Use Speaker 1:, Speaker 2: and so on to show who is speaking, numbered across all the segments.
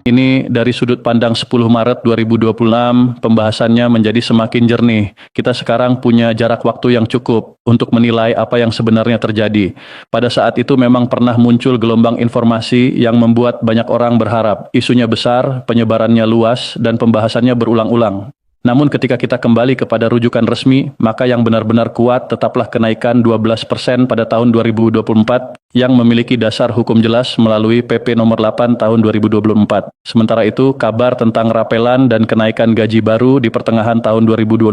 Speaker 1: Ini dari sudut pandang 10 Maret 2026, pembahasannya menjadi semakin jernih. Kita sekarang punya jarak waktu yang cukup untuk menilai apa yang sebenarnya terjadi. Pada saat itu memang pernah muncul gelombang informasi yang membuat banyak orang berharap. Isunya besar, penyebarannya luas, dan pembahasannya berulang-ulang. Namun ketika kita kembali kepada rujukan resmi, maka yang benar-benar kuat tetaplah kenaikan 12% pada tahun 2024 yang memiliki dasar hukum jelas melalui PP nomor 8 tahun 2024. Sementara itu, kabar tentang rapelan dan kenaikan gaji baru di pertengahan tahun 2025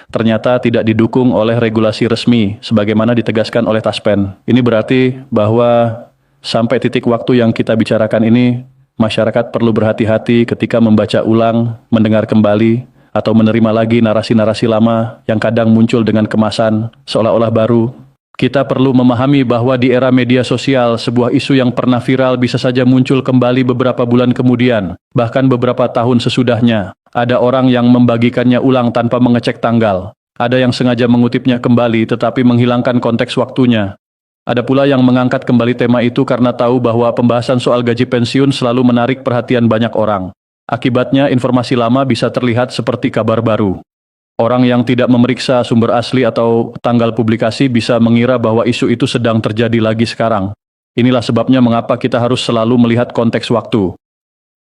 Speaker 1: ternyata tidak didukung oleh regulasi resmi sebagaimana ditegaskan oleh Taspen. Ini berarti bahwa sampai titik waktu yang kita bicarakan ini, masyarakat perlu berhati-hati ketika membaca ulang, mendengar kembali, atau menerima lagi narasi-narasi lama yang kadang muncul dengan kemasan seolah-olah baru. Kita perlu memahami bahwa di era media sosial, sebuah isu yang pernah viral bisa saja muncul kembali beberapa bulan kemudian, bahkan beberapa tahun sesudahnya. Ada orang yang membagikannya ulang tanpa mengecek tanggal. Ada yang sengaja mengutipnya kembali tetapi menghilangkan konteks waktunya. Ada pula yang mengangkat kembali tema itu karena tahu bahwa pembahasan soal gaji pensiun selalu menarik perhatian banyak orang. Akibatnya, informasi lama bisa terlihat seperti kabar baru. Orang yang tidak memeriksa sumber asli atau tanggal publikasi bisa mengira bahwa isu itu sedang terjadi lagi sekarang. Inilah sebabnya mengapa kita harus selalu melihat konteks waktu.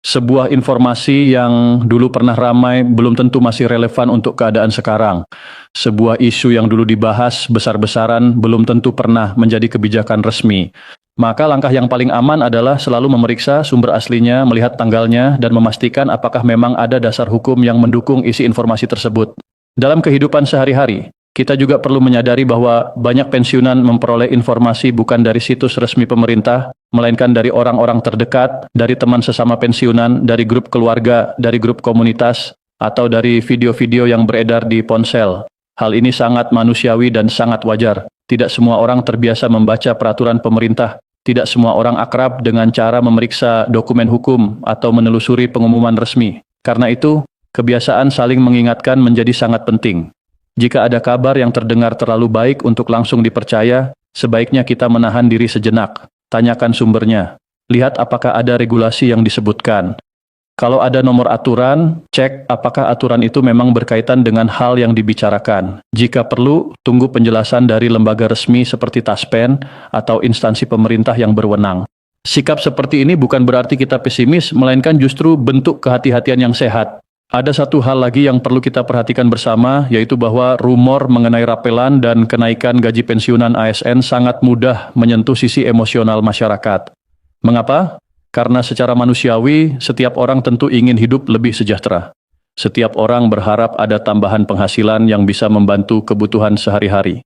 Speaker 1: Sebuah informasi yang dulu pernah ramai belum tentu masih relevan untuk keadaan sekarang. Sebuah isu yang dulu dibahas besar-besaran belum tentu pernah menjadi kebijakan resmi. Maka langkah yang paling aman adalah selalu memeriksa sumber aslinya, melihat tanggalnya, dan memastikan apakah memang ada dasar hukum yang mendukung isi informasi tersebut. Dalam kehidupan sehari-hari, kita juga perlu menyadari bahwa banyak pensiunan memperoleh informasi bukan dari situs resmi pemerintah, melainkan dari orang-orang terdekat, dari teman sesama pensiunan, dari grup keluarga, dari grup komunitas, atau dari video-video yang beredar di ponsel. Hal ini sangat manusiawi dan sangat wajar. Tidak semua orang terbiasa membaca peraturan pemerintah. Tidak semua orang akrab dengan cara memeriksa dokumen hukum atau menelusuri pengumuman resmi. Karena itu, kebiasaan saling mengingatkan menjadi sangat penting. Jika ada kabar yang terdengar terlalu baik untuk langsung dipercaya, sebaiknya kita menahan diri sejenak. Tanyakan sumbernya. Lihat apakah ada regulasi yang disebutkan. Kalau ada nomor aturan, cek apakah aturan itu memang berkaitan dengan hal yang dibicarakan. Jika perlu, tunggu penjelasan dari lembaga resmi seperti Taspen atau instansi pemerintah yang berwenang. Sikap seperti ini bukan berarti kita pesimis, melainkan justru bentuk kehati-hatian yang sehat. Ada satu hal lagi yang perlu kita perhatikan bersama, yaitu bahwa rumor mengenai rapelan dan kenaikan gaji pensiunan ASN sangat mudah menyentuh sisi emosional masyarakat. Mengapa? Karena secara manusiawi, setiap orang tentu ingin hidup lebih sejahtera. Setiap orang berharap ada tambahan penghasilan yang bisa membantu kebutuhan sehari-hari.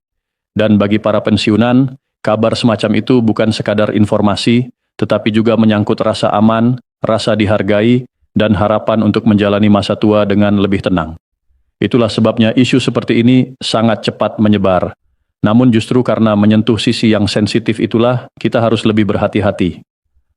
Speaker 1: Dan bagi para pensiunan, kabar semacam itu bukan sekadar informasi, tetapi juga menyangkut rasa aman, rasa dihargai, dan harapan untuk menjalani masa tua dengan lebih tenang. Itulah sebabnya isu seperti ini sangat cepat menyebar. Namun justru karena menyentuh sisi yang sensitif itulah, kita harus lebih berhati-hati.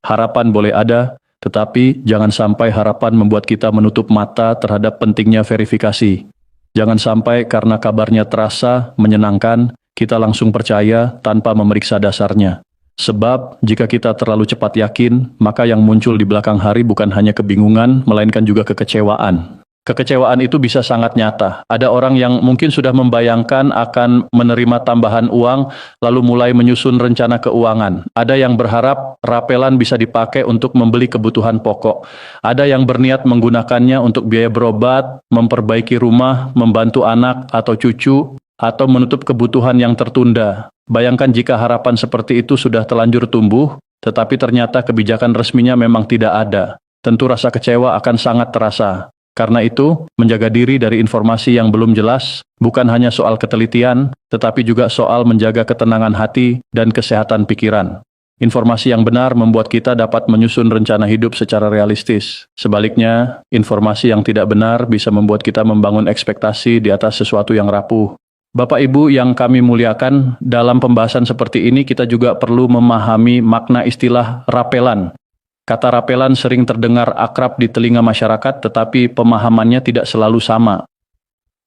Speaker 1: Harapan boleh ada, tetapi jangan sampai harapan membuat kita menutup mata terhadap pentingnya verifikasi. Jangan sampai karena kabarnya terasa, menyenangkan, kita langsung percaya tanpa memeriksa dasarnya. Sebab, jika kita terlalu cepat yakin, maka yang muncul di belakang hari bukan hanya kebingungan, melainkan juga kekecewaan. Kekecewaan itu bisa sangat nyata. Ada orang yang mungkin sudah membayangkan akan menerima tambahan uang, lalu mulai menyusun rencana keuangan. Ada yang berharap rapelan bisa dipakai untuk membeli kebutuhan pokok. Ada yang berniat menggunakannya untuk biaya berobat, memperbaiki rumah, membantu anak atau cucu, atau menutup kebutuhan yang tertunda. Bayangkan jika harapan seperti itu sudah telanjur tumbuh, tetapi ternyata kebijakan resminya memang tidak ada. Tentu rasa kecewa akan sangat terasa. Karena itu, menjaga diri dari informasi yang belum jelas bukan hanya soal ketelitian, tetapi juga soal menjaga ketenangan hati dan kesehatan pikiran. Informasi yang benar membuat kita dapat menyusun rencana hidup secara realistis. Sebaliknya, informasi yang tidak benar bisa membuat kita membangun ekspektasi di atas sesuatu yang rapuh. Bapak Ibu yang kami muliakan, dalam pembahasan seperti ini kita juga perlu memahami makna istilah rapelan. Kata rapelan sering terdengar akrab di telinga masyarakat, tetapi pemahamannya tidak selalu sama.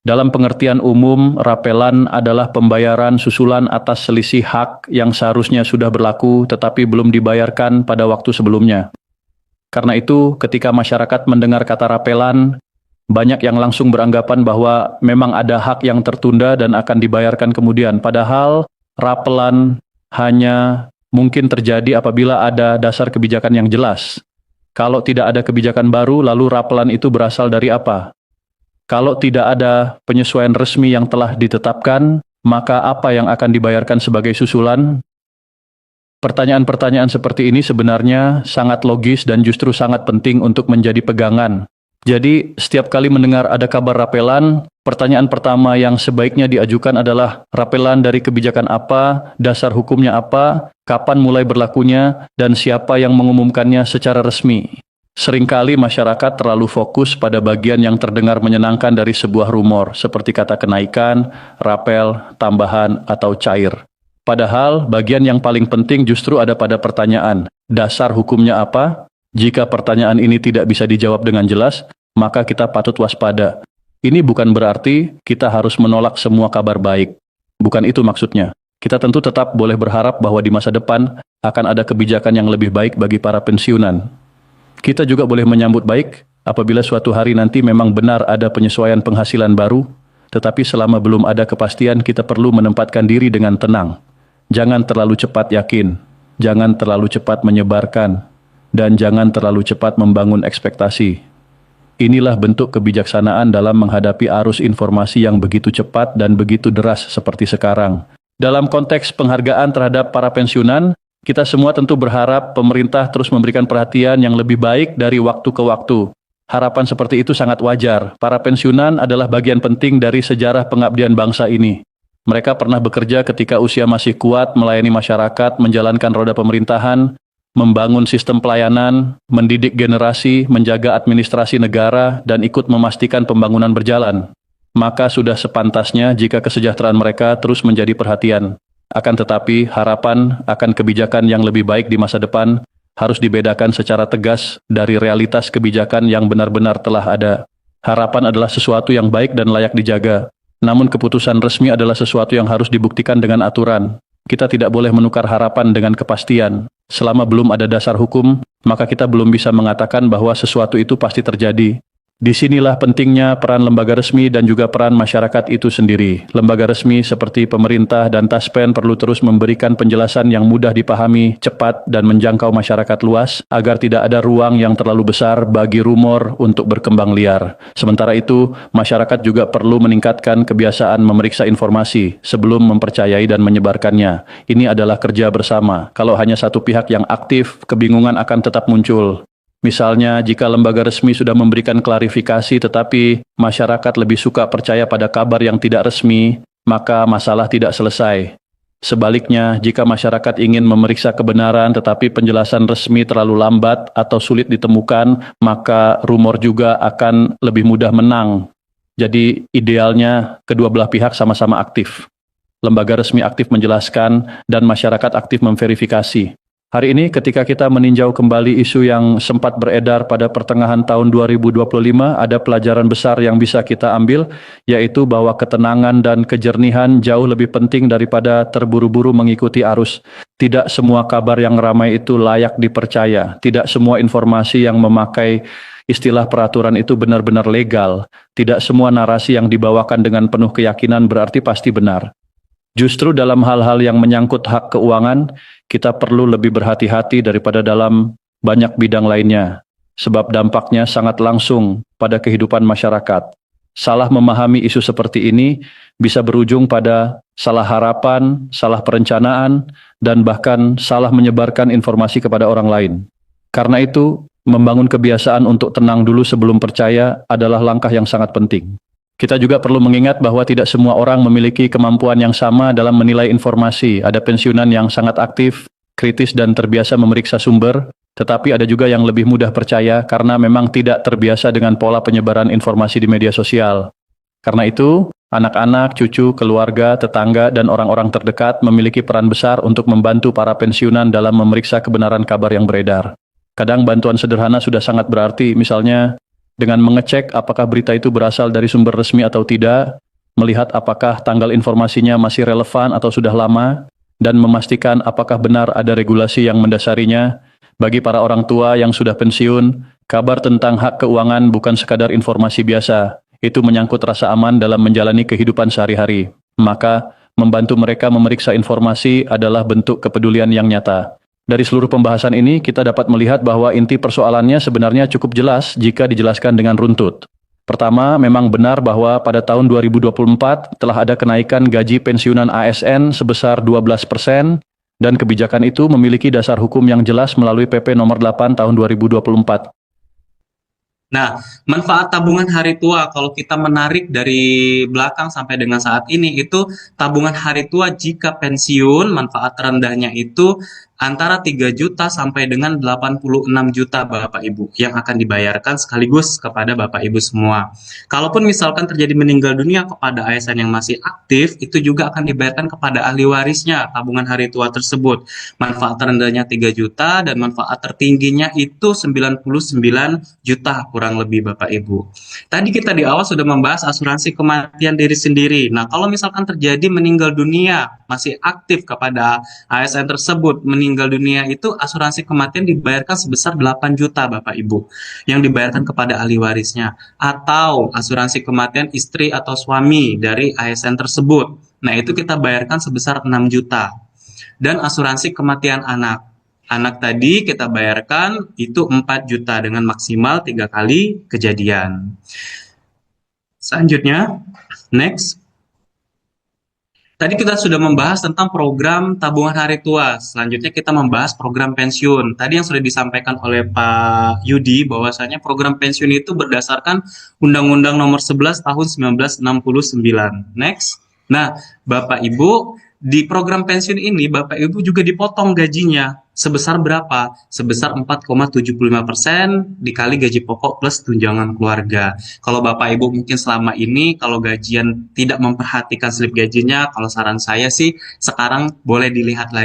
Speaker 1: Dalam pengertian umum, rapelan adalah pembayaran susulan atas selisih hak yang seharusnya sudah berlaku, tetapi belum dibayarkan pada waktu sebelumnya. Karena itu, ketika masyarakat mendengar kata rapelan, banyak yang langsung beranggapan bahwa memang ada hak yang tertunda dan akan dibayarkan kemudian. Padahal rapelan hanya mungkin terjadi apabila ada dasar kebijakan yang jelas. Kalau tidak ada kebijakan baru, lalu rapelan itu berasal dari apa? Kalau tidak ada penyesuaian resmi yang telah ditetapkan, maka apa yang akan dibayarkan sebagai susulan? Pertanyaan-pertanyaan seperti ini sebenarnya sangat logis dan justru sangat penting untuk menjadi pegangan. Jadi, setiap kali mendengar ada kabar rapelan, pertanyaan pertama yang sebaiknya diajukan adalah rapelan dari kebijakan apa, dasar hukumnya apa, kapan mulai berlakunya, dan siapa yang mengumumkannya secara resmi. Seringkali masyarakat terlalu fokus pada bagian yang terdengar menyenangkan dari sebuah rumor, seperti kata kenaikan, rapel, tambahan, atau cair. Padahal, bagian yang paling penting justru ada pada pertanyaan, dasar hukumnya apa? Jika pertanyaan ini tidak bisa dijawab dengan jelas, maka kita patut waspada. Ini bukan berarti kita harus menolak semua kabar baik. Bukan itu maksudnya. Kita tentu tetap boleh berharap bahwa di masa depan akan ada kebijakan yang lebih baik bagi para pensiunan. Kita juga boleh menyambut baik apabila suatu hari nanti memang benar ada penyesuaian penghasilan baru, tetapi selama belum ada kepastian kita perlu menempatkan diri dengan tenang. Jangan terlalu cepat yakin, jangan terlalu cepat menyebarkan, dan jangan terlalu cepat membangun ekspektasi. Inilah bentuk kebijaksanaan dalam menghadapi arus informasi yang begitu cepat dan begitu deras seperti sekarang. Dalam konteks penghargaan terhadap para pensiunan, kita semua tentu berharap pemerintah terus memberikan perhatian yang lebih baik dari waktu ke waktu. Harapan seperti itu sangat wajar. Para pensiunan adalah bagian penting dari sejarah pengabdian bangsa ini. Mereka pernah bekerja ketika usia masih kuat, melayani masyarakat, menjalankan roda pemerintahan, membangun sistem pelayanan, mendidik generasi, menjaga administrasi negara, dan ikut memastikan pembangunan berjalan. Maka sudah sepantasnya jika kesejahteraan mereka terus menjadi perhatian. Akan tetapi, harapan akan kebijakan yang lebih baik di masa depan harus dibedakan secara tegas dari realitas kebijakan yang benar-benar telah ada. Harapan adalah sesuatu yang baik dan layak dijaga. Namun keputusan resmi adalah sesuatu yang harus dibuktikan dengan aturan. Kita tidak boleh menukar harapan dengan kepastian. Selama belum ada dasar hukum, maka kita belum bisa mengatakan bahwa sesuatu itu pasti terjadi. Disinilah pentingnya peran lembaga resmi dan juga peran masyarakat itu sendiri. Lembaga resmi seperti pemerintah dan Taspen perlu terus memberikan penjelasan yang mudah dipahami, cepat, dan menjangkau masyarakat luas, agar tidak ada ruang yang terlalu besar bagi rumor untuk berkembang liar. Sementara itu, masyarakat juga perlu meningkatkan kebiasaan memeriksa informasi sebelum mempercayai dan menyebarkannya. Ini adalah kerja bersama. Kalau hanya satu pihak yang aktif, kebingungan akan tetap muncul. Misalnya, jika lembaga resmi sudah memberikan klarifikasi tetapi masyarakat lebih suka percaya pada kabar yang tidak resmi, maka masalah tidak selesai. Sebaliknya, jika masyarakat ingin memeriksa kebenaran tetapi penjelasan resmi terlalu lambat atau sulit ditemukan, maka rumor juga akan lebih mudah menang. Jadi, idealnya kedua belah pihak sama-sama aktif. Lembaga resmi aktif menjelaskan dan masyarakat aktif memverifikasi. Hari ini ketika kita meninjau kembali isu yang sempat beredar pada pertengahan tahun 2025, ada pelajaran besar yang bisa kita ambil, yaitu bahwa ketenangan dan kejernihan jauh lebih penting daripada terburu-buru mengikuti arus. Tidak semua kabar yang ramai itu layak dipercaya. Tidak semua informasi yang memakai istilah peraturan itu benar-benar legal. Tidak semua narasi yang dibawakan dengan penuh keyakinan berarti pasti benar. Justru dalam hal-hal yang menyangkut hak keuangan, kita perlu lebih berhati-hati daripada dalam banyak bidang lainnya, sebab dampaknya sangat langsung pada kehidupan masyarakat. Salah memahami isu seperti ini bisa berujung pada salah harapan, salah perencanaan, dan bahkan salah menyebarkan informasi kepada orang lain. Karena itu, membangun kebiasaan untuk tenang dulu sebelum percaya adalah langkah yang sangat penting. Kita juga perlu mengingat bahwa tidak semua orang memiliki kemampuan yang sama dalam menilai informasi. Ada pensiunan yang sangat aktif, kritis dan terbiasa memeriksa sumber, tetapi ada juga yang lebih mudah percaya karena memang tidak terbiasa dengan pola penyebaran informasi di media sosial. Karena itu, anak-anak, cucu, keluarga, tetangga, dan orang-orang terdekat memiliki peran besar untuk membantu para pensiunan dalam memeriksa kebenaran kabar yang beredar. Kadang bantuan sederhana sudah sangat berarti, misalnya dengan mengecek apakah berita itu berasal dari sumber resmi atau tidak, melihat apakah tanggal informasinya masih relevan atau sudah lama, dan memastikan apakah benar ada regulasi yang mendasarinya, Bagi para orang tua yang sudah pensiun, kabar tentang hak keuangan bukan sekadar informasi biasa. Itu menyangkut rasa aman dalam menjalani kehidupan sehari-hari. Maka, membantu mereka memeriksa informasi adalah bentuk kepedulian yang nyata. Dari seluruh pembahasan ini, kita dapat melihat bahwa inti persoalannya sebenarnya cukup jelas jika dijelaskan dengan runtut. Pertama, memang benar bahwa pada tahun 2024 telah ada kenaikan gaji pensiunan ASN sebesar 12%, dan kebijakan itu memiliki dasar hukum yang jelas melalui PP nomor 8 tahun 2024.
Speaker 2: Nah, manfaat tabungan hari tua kalau kita menarik dari belakang sampai dengan saat ini itu tabungan hari tua jika pensiun manfaat terendahnya itu antara 3 juta sampai dengan 86 juta Bapak Ibu yang akan dibayarkan sekaligus kepada Bapak Ibu semua. Kalaupun misalkan terjadi meninggal dunia kepada ASN yang masih aktif, itu juga akan dibayarkan kepada ahli warisnya tabungan hari tua tersebut. Manfaat terendahnya 3 juta dan manfaat tertingginya itu 99 juta kurang lebih Bapak Ibu. Tadi kita di awal sudah membahas asuransi kematian diri sendiri. Nah, kalau misalkan terjadi meninggal dunia masih aktif kepada ASN tersebut, meninggal dunia itu asuransi kematian dibayarkan sebesar 8 juta Bapak Ibu yang dibayarkan kepada ahli warisnya, atau asuransi kematian istri atau suami dari ASN tersebut. Nah, itu kita bayarkan sebesar 6 juta. Dan asuransi kematian anak. Anak tadi kita bayarkan itu 4 juta dengan maksimal 3 kali kejadian. Selanjutnya, next. Tadi kita sudah membahas tentang program tabungan hari tua. Selanjutnya kita membahas program pensiun. Tadi yang sudah disampaikan oleh Pak Yudi bahwasanya program pensiun itu berdasarkan Undang-Undang Nomor 11 Tahun 1969. Next. Nah, Bapak Ibu, di program pensiun ini Bapak Ibu juga dipotong gajinya. Sebesar berapa? Sebesar 4,75% dikali gaji pokok plus tunjangan keluarga. Kalau Bapak Ibu mungkin selama ini kalau gajian tidak memperhatikan slip gajinya, kalau saran saya sih sekarang boleh dilihat lagi.